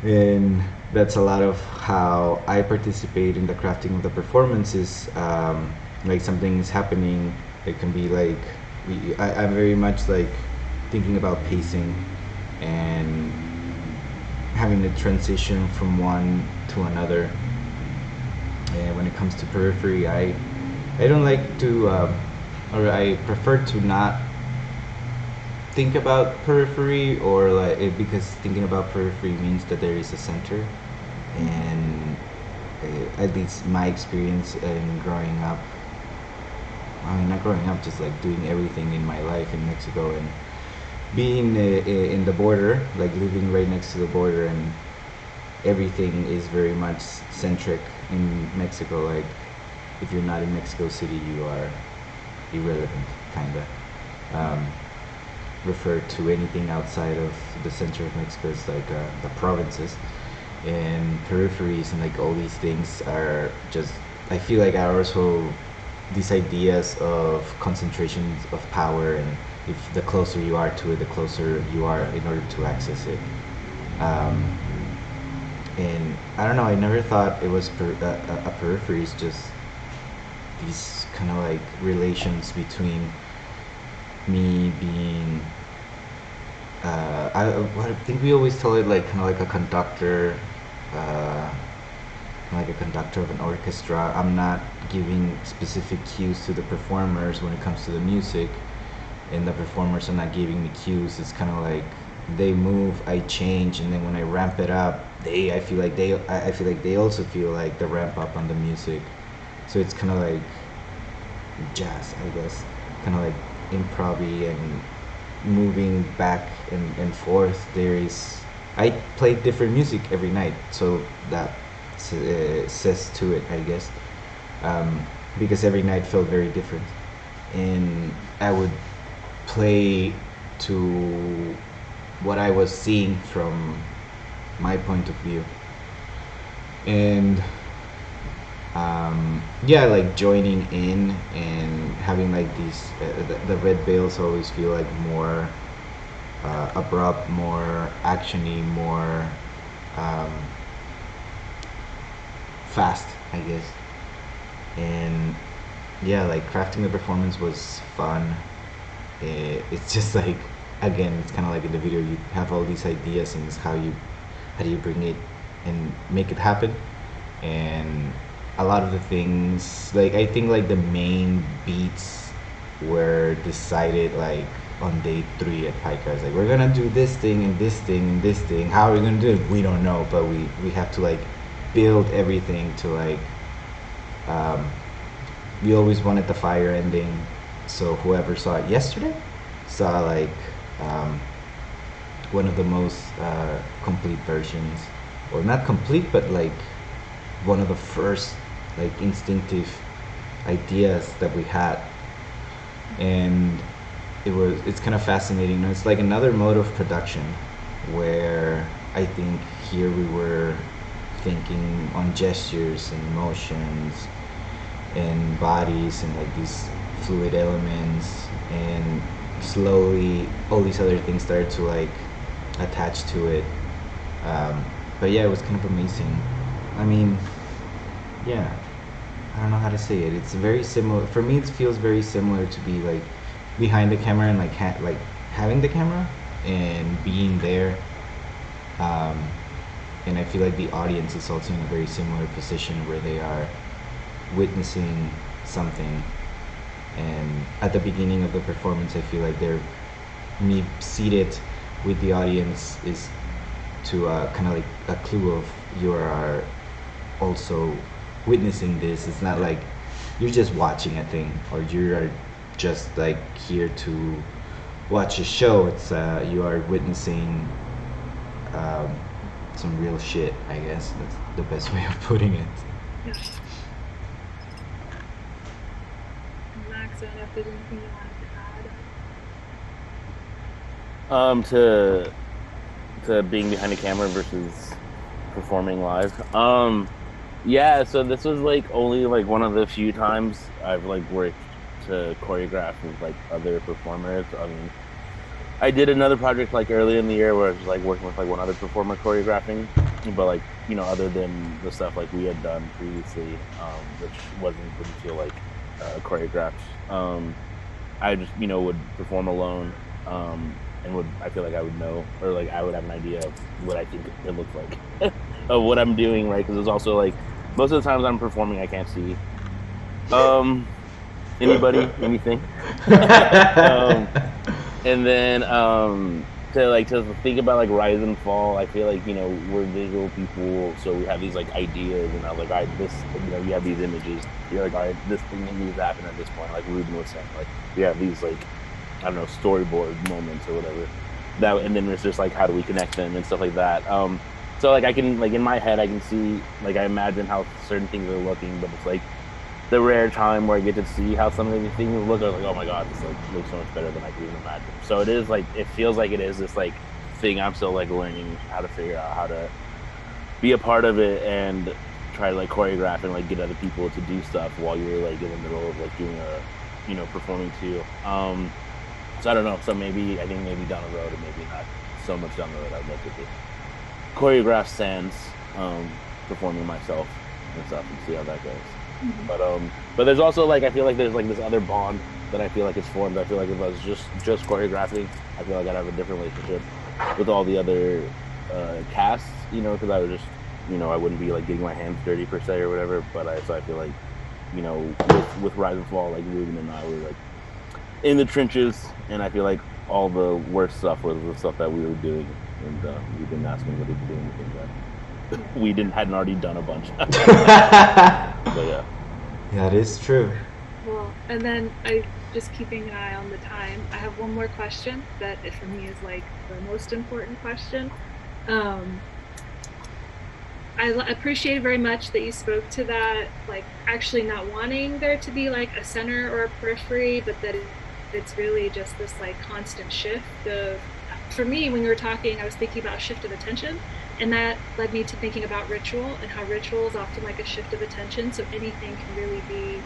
And that's a lot of how I participate in the crafting of the performances. Like something is happening, it can be like, I'm very much like thinking about pacing and having the transition from one to another. And when it comes to periphery, I don't like to, or I prefer to not think about periphery, or like because thinking about periphery means that there is a center, and at least my experience in growing up, I mean not growing up, just like doing everything in my life in Mexico and being in the border, like living right next to the border, and everything is very much centric in Mexico. Like if you're not in Mexico City, you are irrelevant, kinda. Referred to anything outside of the center of Mexico as like the provinces, and peripheries and like all these things are just, I feel like are also these ideas of concentrations of power, and if the closer you are to it, the closer you are in order to access it. And I don't know, I never thought it was a periphery. It's just these kind of like relations between me being I think we always tell it like kind of like a conductor, like a conductor of an orchestra. I'm not giving specific cues to the performers when it comes to the music, and the performers are not giving me cues. It's kind of like they move, I change, and then when I ramp it up, I feel like they also feel like the ramp up on the music. So it's kind of like jazz, I guess, kind of like improv-y and moving back and forth. I play different music every night, so that says to it, I guess, because every night felt very different, and I would play to what I was seeing from my point of view, and yeah, like joining in and having like these the red veils always feel like more abrupt, more actiony, more fast, I guess. And yeah, like crafting the performance was fun. It's just like, again, it's kind of like in the video, you have all these ideas, and it's how do you bring it and make it happen. And a lot of the things, like I think like the main beats were decided like on day 3 at PICA. It's like, we're gonna do this thing and this thing and this thing. How are we gonna do it? We don't know, but we have to like build everything to like, we always wanted the fire ending, So whoever saw it yesterday saw like one of the most complete versions, or not complete, but like one of the first like instinctive ideas that we had. And it's kind of fascinating. It's like another mode of production where I think here we were thinking on gestures and emotions and bodies and like these fluid elements, and slowly all these other things started to like attach to it. But yeah, it was kind of amazing. I mean, yeah, I don't know how to say it. It's very similar for me. It feels very similar to be like behind the camera and like like having the camera and being there. And I feel like the audience is also in a very similar position where they are witnessing something. And at the beginning of the performance, I feel like me seated with the audience is to kind of like a clue of you are also witnessing this. It's not like you're just watching a thing or you are just like here to watch a show. It's you are witnessing some real shit, I guess. That's the best way of putting it. Yeah. Max, I don't know if there's anything you wanted to add. To being behind the camera versus performing live. Yeah, so this was like only like one of the few times I've like worked to choreograph with like other performers. I mean, I did another project like earlier in the year where I was like working with like one other performer choreographing, but like, you know, other than the stuff like we had done previously, which didn't feel like choreographed. I just, you know, would perform alone, and I feel like I would know, or like I would have an idea of what I think it looks like, of what I'm doing, right? Because it's also like most of the times I'm performing, I can't see anybody, anything. And then to think about like rise and fall, I feel like, you know, we're visual people, so we have these like ideas, and I was like, all right, this, you know, you have these images, you're like, all right, this thing needs to happen at this point, like Ruben was saying, like we have these like, I don't know, storyboard moments or whatever, that, and then it's just like, how do we connect them and stuff like that. So like I can, like in my head, I can see, like I imagine how certain things are looking, but it's like the rare time where I get to see how some of these things look. I was like, oh my god, this like looks so much better than I could even imagine. So it is like, it feels like it is this like thing I'm still like learning how to figure out how to be a part of it and try to like choreograph and like get other people to do stuff while you're like in the middle of like doing a, you know, performing too. So I don't know. So maybe, I think maybe down the road, or maybe not so much down the road, I'd like to choreograph Sans, performing myself and stuff, and see how that goes. Mm-hmm. But there's also like, I feel like there's like this other bond that I feel like is formed. I feel like if I was just choreographing, I feel like I'd have a different relationship with all the other casts, you know, because I would just, you know, I wouldn't be like getting my hands dirty per se or whatever. But I feel like, you know, with Rise and Fall, like Ruben and I were like in the trenches, and I feel like all the worst stuff was the stuff that we were doing, and we didn't ask anybody to do anything that we hadn't already done a bunch. But yeah. That is true. Well, and then I just keeping an eye on the time. I have one more question that for me is like the most important question. I appreciate very much that you spoke to that, like actually not wanting there to be like a center or a periphery, but that it's really just this like constant shift of, for me, when you were talking, I was thinking about shift of attention, and that led me to thinking about ritual and how ritual is often like a shift of attention. So anything can really be,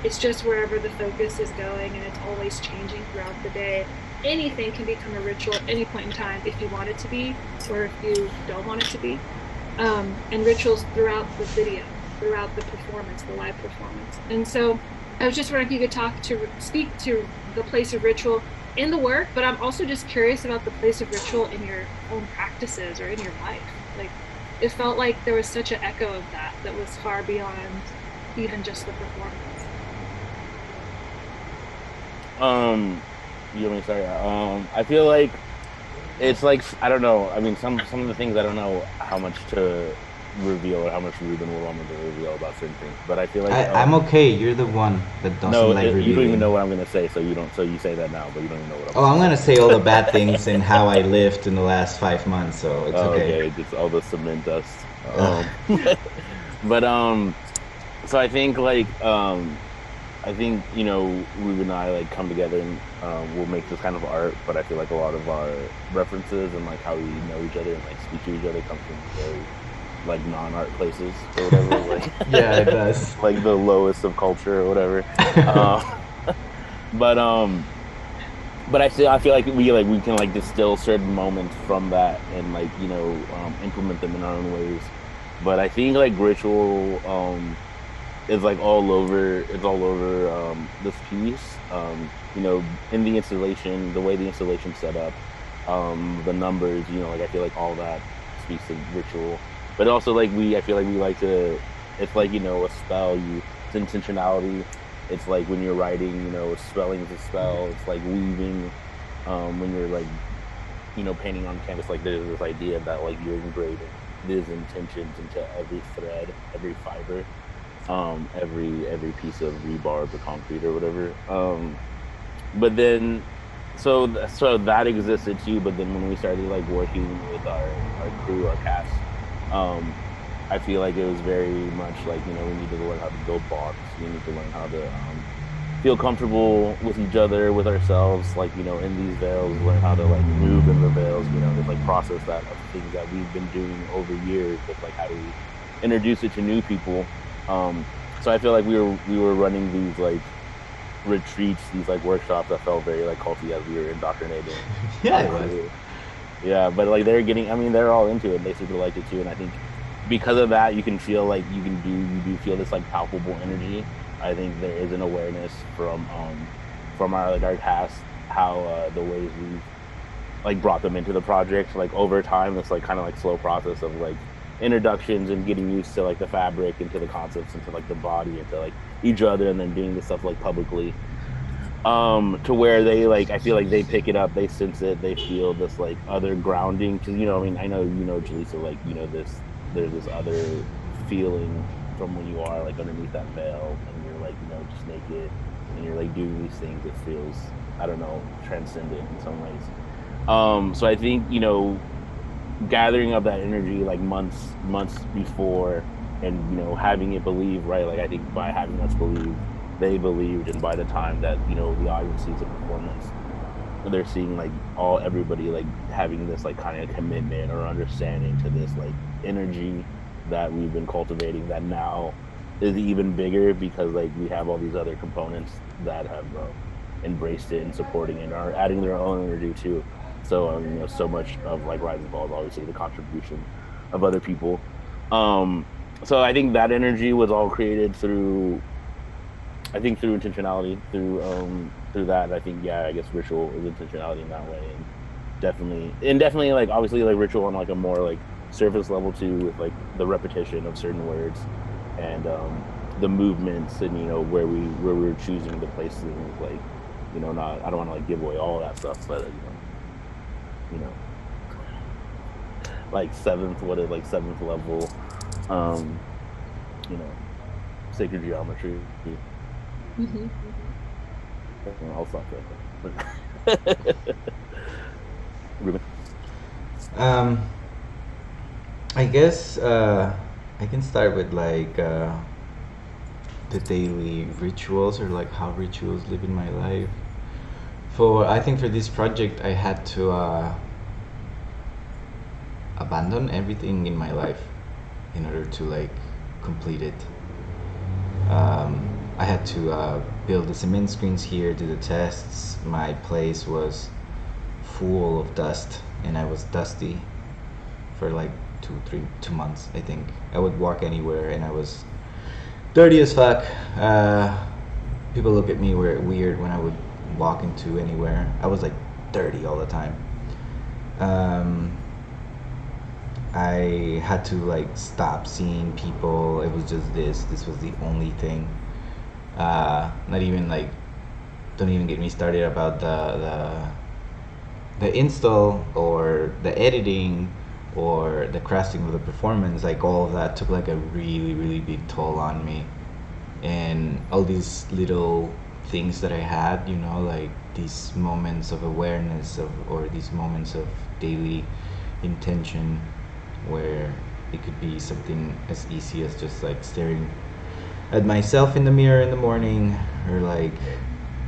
it's just wherever the focus is going, and it's always changing throughout the day. Anything can become a ritual at any point in time if you want it to be, or if you don't want it to be. And rituals throughout the video, throughout the performance, the live performance. And so I was just wondering if you could speak to the place of ritual in the work, but I'm also just curious about the place of ritual in your own practices or in your life. Like, it felt like there was such an echo of that was far beyond even just the performance. You want me to start? I feel like it's like, I don't know. I mean, some of the things I don't know how much to reveal or how much Ruben will want me to reveal about certain things. But I feel like I'm okay. You're the one that doesn't no, like you don't even revealing. know what I'm gonna say, so you don't. So you say that now, but you don't even know what I'm Oh, I'm gonna gonna say all the bad things and how I lived in the last 5 months, so it's Oh, okay. okay, just all the cement dust. Ugh. But so I think I think Ruben and I like come together and we'll make this kind of art. But I feel like a lot of our references and like how we know each other and like speak to each other comes from very like non-art places or whatever, like Yeah, it does. like the lowest of culture or whatever. Uh, but I feel like we can like distill certain moments from that and like implement them in our own ways. But I think like ritual is like all over this piece. In the installation, the way the installation's set up, the numbers, like I feel like all that speaks to ritual. But also like I feel like we like to, it's like a spell. It's intentionality. It's like when you're writing, spelling is a spell. It's like weaving. When you're like painting on canvas, like there's this idea that like you're engraving these intentions into every thread, every fiber, every piece of rebar or concrete or whatever. But then so that existed too. But then when we started like working with our crew, our cast, um, I feel like it was very much like we need to learn how to build bonds. We need to learn how to feel comfortable with each other, with ourselves, like in these veils, learn how to like move in the veils, just like process that of things that we've been doing over years, but like how do we introduce it to new people. So I feel like we were running these like retreats, these like workshops that felt very like culty as we were indoctrinating. Yeah, it our was. crew. Yeah, but like I mean, they're all into it. They super liked it too, and I think because of that, you can feel like you do feel this like palpable energy. I think there is an awareness from our cast how the ways we've like brought them into the project like over time. This like kind of like slow process of like introductions and getting used to like the fabric, into the concepts, into like the body, into like each other, and then doing this stuff like publicly to where they like I feel like they pick it up, they sense it, they feel this like other grounding, because I mean, I know Jaleesa, like this there's this other feeling from when you are like underneath that veil and you're like just naked and you're like doing these things. It feels, I don't know, transcendent in some ways. So I think gathering up that energy like months before, and having it believe, right, like I think by having us believe, they believed, and by the time that the audience sees the performance, they're seeing like everybody like having this like kind of commitment or understanding to this like energy that we've been cultivating, that now is even bigger because like we have all these other components that have embraced it and supporting it and are adding their own energy too. So so much of like Rise and Fall is obviously the contribution of other people. So I think that energy was all created through intentionality, through that. I think, yeah, I guess ritual is intentionality in that way, and definitely like obviously like ritual on like a more like surface level too, with like the repetition of certain words and the movements, and where we were choosing to place things, like not, I don't want to like give away all that stuff, but you know like seventh level um you know sacred geometry. Mm-hmm. I'll stop there. Ruben. Um, I guess I can start with like the daily rituals, or like how rituals live in my life. I think for this project, I had to abandon everything in my life in order to like complete it. I had to build the cement screens here, do the tests. My place was full of dust, and I was dusty for like 2 months. I think I would walk anywhere, and I was dirty as fuck. People look at me weird when I would walk into anywhere. I was like dirty all the time. I had to like stop seeing people. It was just this was the only thing. Not even like, don't even get me started about the install or the editing or the crafting of the performance, like all of that took like a really, really big toll on me. And all these little things that I had, you know, like these moments of awareness of, or these moments of daily intention, where it could be something as easy as just like staring at myself in the mirror in the morning, or like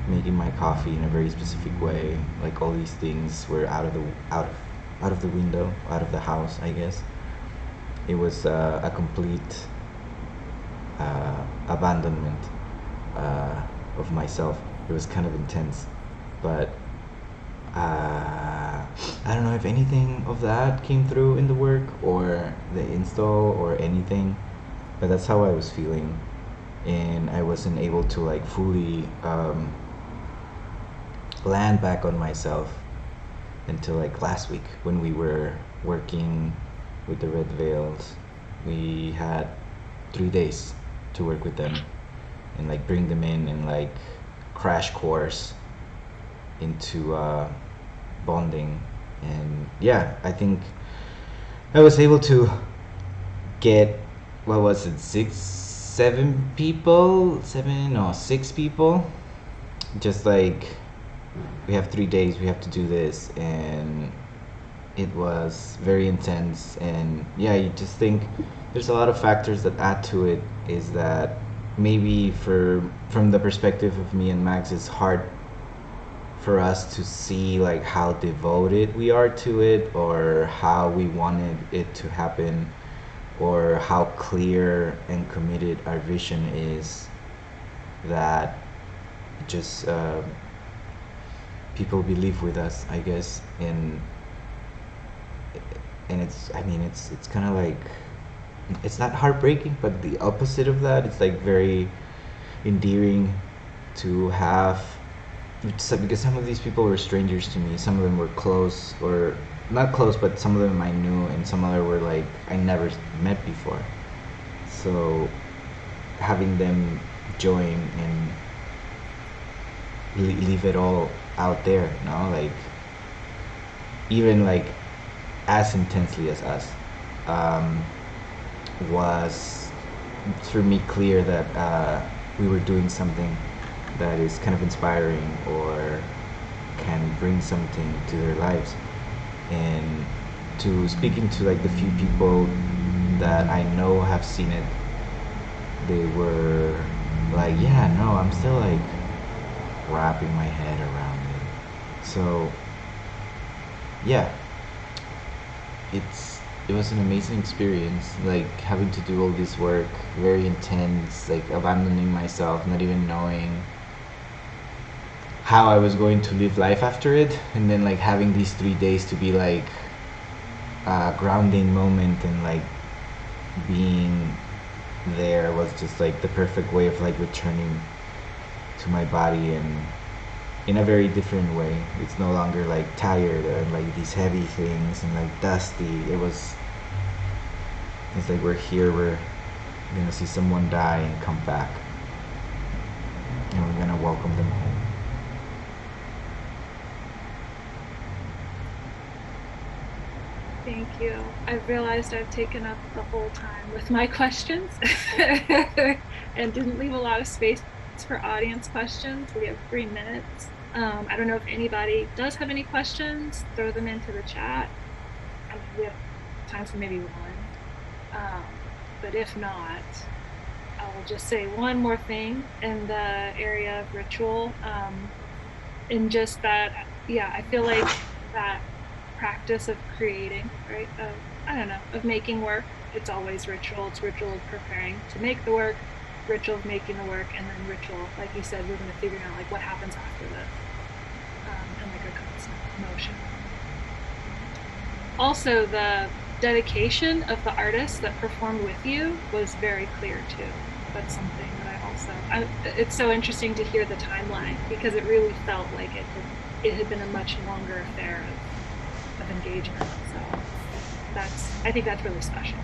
making my coffee in a very specific way. Like all these things were out of the window, out of the house, I guess. It was a complete abandonment of myself. It was kind of intense, but I don't know if anything of that came through in the work or the install or anything, but that's how I was feeling, and I wasn't able to like fully land back on myself until like last week when we were working with the Red Veils. We had 3 days to work with them and like bring them in and like crash course into bonding. And yeah, I think I was able to get, what was it, 6 people, just like, we have 3 days, we have to do this. And it was very intense. And yeah, you just think there's a lot of factors that add to it. Is that maybe from the perspective of me and Max, it's hard for us to see like how devoted we are to it, or how we wanted it to happen, or how clear and committed our vision is, that just people believe with us, I guess. And it's, I mean, it's kind of like, it's not heartbreaking, but the opposite of that. It's like very endearing to have, because some of these people were strangers to me. Some of them were close, or not close, but some of them I knew, and some other were like I never met before. So having them join and leave it all out there, you know, like even like as intensely as us, was for me clear that we were doing something that is kind of inspiring, or can bring something to their lives. And to speaking to like the few people that I know have seen it, they were like, yeah, no, I'm still like wrapping my head around it. So yeah, it was an amazing experience, like having to do all this work, very intense, like abandoning myself, not even knowing how I was going to live life after it, and then like having these 3 days to be like a grounding moment, and like being there was just like the perfect way of like returning to my body, and in a very different way. It's no longer like tired and like these heavy things and like dusty. It's like we're here, we're gonna see someone die and come back, and we're gonna welcome them home. Thank you. I've realized I've taken up the whole time with my questions and didn't leave a lot of space for audience questions. We have 3 minutes. I don't know if anybody does have any questions. Throw them into the chat. I mean, we have time for maybe one. But if not, I'll just say one more thing in the area of ritual. In just that, yeah, I feel like that practice of creating, right? I don't know, of making work. It's always ritual. It's ritual of preparing to make the work, ritual of making the work, and then ritual, like you said, we're going to figure out like what happens after this, and like a constant motion. Also, the dedication of the artists that performed with you was very clear too. That's something that it's so interesting to hear the timeline, because it really felt like it had been a much longer affair of engagement. So I think that's really special.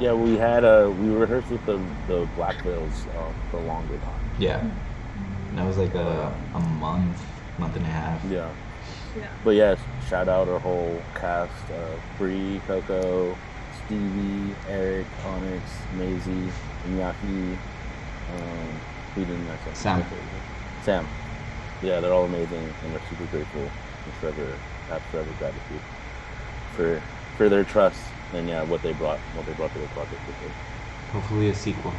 Yeah, we rehearsed with the Black Veils for a longer time. Yeah, that was like a month and a half. Yeah. Yeah. But yes, shout out our whole cast: Bree, Coco, Stevie, Eric, Onyx, Maisie, Iñaki. Who didn't I say? Sam. Sam. Yeah, they're all amazing, and we're super grateful and have forever gratitude for their trust and what they brought to the project with us. Hopefully a sequel.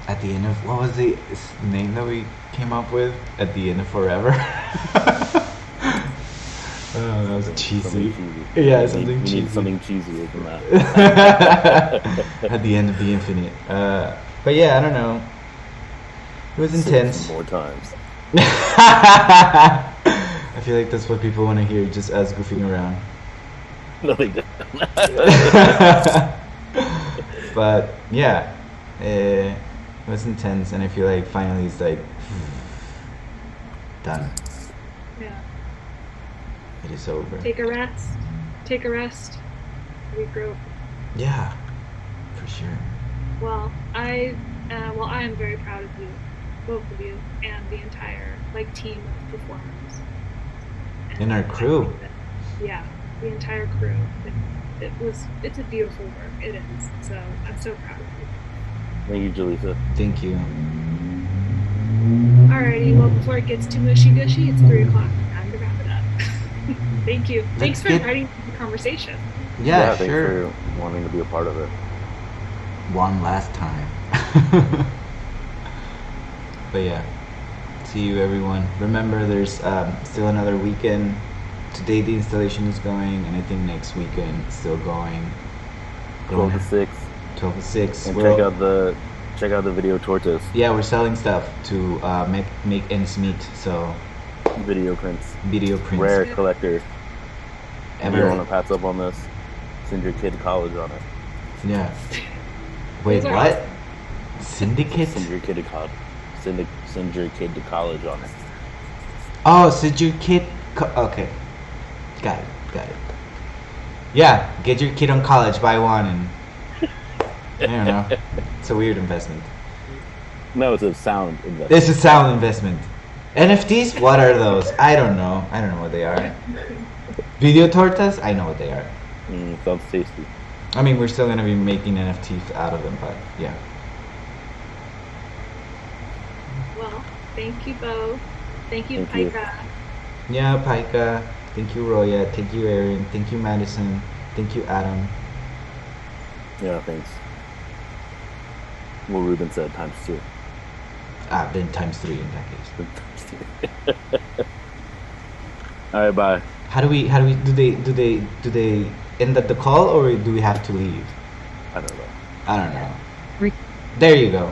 At the end of, what was the name that we came up with? At the end of forever. Oh, that was cheesy. Something cheesy. Yeah, something we cheesy. need something cheesier than that. At the end of the infinite. But yeah, I don't know. It was intense. More times. I feel like that's what people want to hear, just us goofing around. No, they didn't. But yeah, it was intense, and I feel like finally it's like done. Yeah. It is over. Take a rest. Take a rest. Regroup. Yeah, for sure. Well, I am very proud of you, both of you, and the entire team of performers. And our crew. Yeah, the entire crew. It's a beautiful work. It is. So I'm so proud of you. Thank you, Jaleesa. Thank you. Alrighty, well, before it gets too mushy gushy, it's 3 o'clock. Time to wrap it up. Thank you. Thanks for inviting me to the conversation. Yeah, thanks sure. for wanting to be a part of it. One last time. But yeah, see you everyone. Remember, there's still another weekend. Today the installation is going, and I think next weekend it's still going. 12 to 6. 12 to 6. And We're check out the video tortas. Yeah, we're selling stuff to make ends meet. So Video prints. video prints. Rare collector. If you want to Ever. pass up on this, send your kid to college on it. Yeah. Wait, Those are what? awesome. Syndicate? Send your kid to college. Send your kid to college on it. Oh, so your kid. Okay. Got it. Yeah, get your kid on college, buy one, and I don't know. It's a weird investment. No, it's a sound investment. It's a sound investment. NFTs? What are those? I don't know. I don't know what they are. Video tortas? I know what they are. Sounds tasty. I mean, we're still gonna be making NFTs out of them, but yeah. Well, thank you both. Thank you, Thank you. PICA. Yeah, PICA. Thank you, Roya. Thank you, Erin. Thank you, Madison. Thank you, Adam. Yeah, thanks. Well, Ruben said times 2. Then times 3 in that case. All right, bye. How do we do they end at the call, or do we have to leave? I don't know. I don't know. There you go.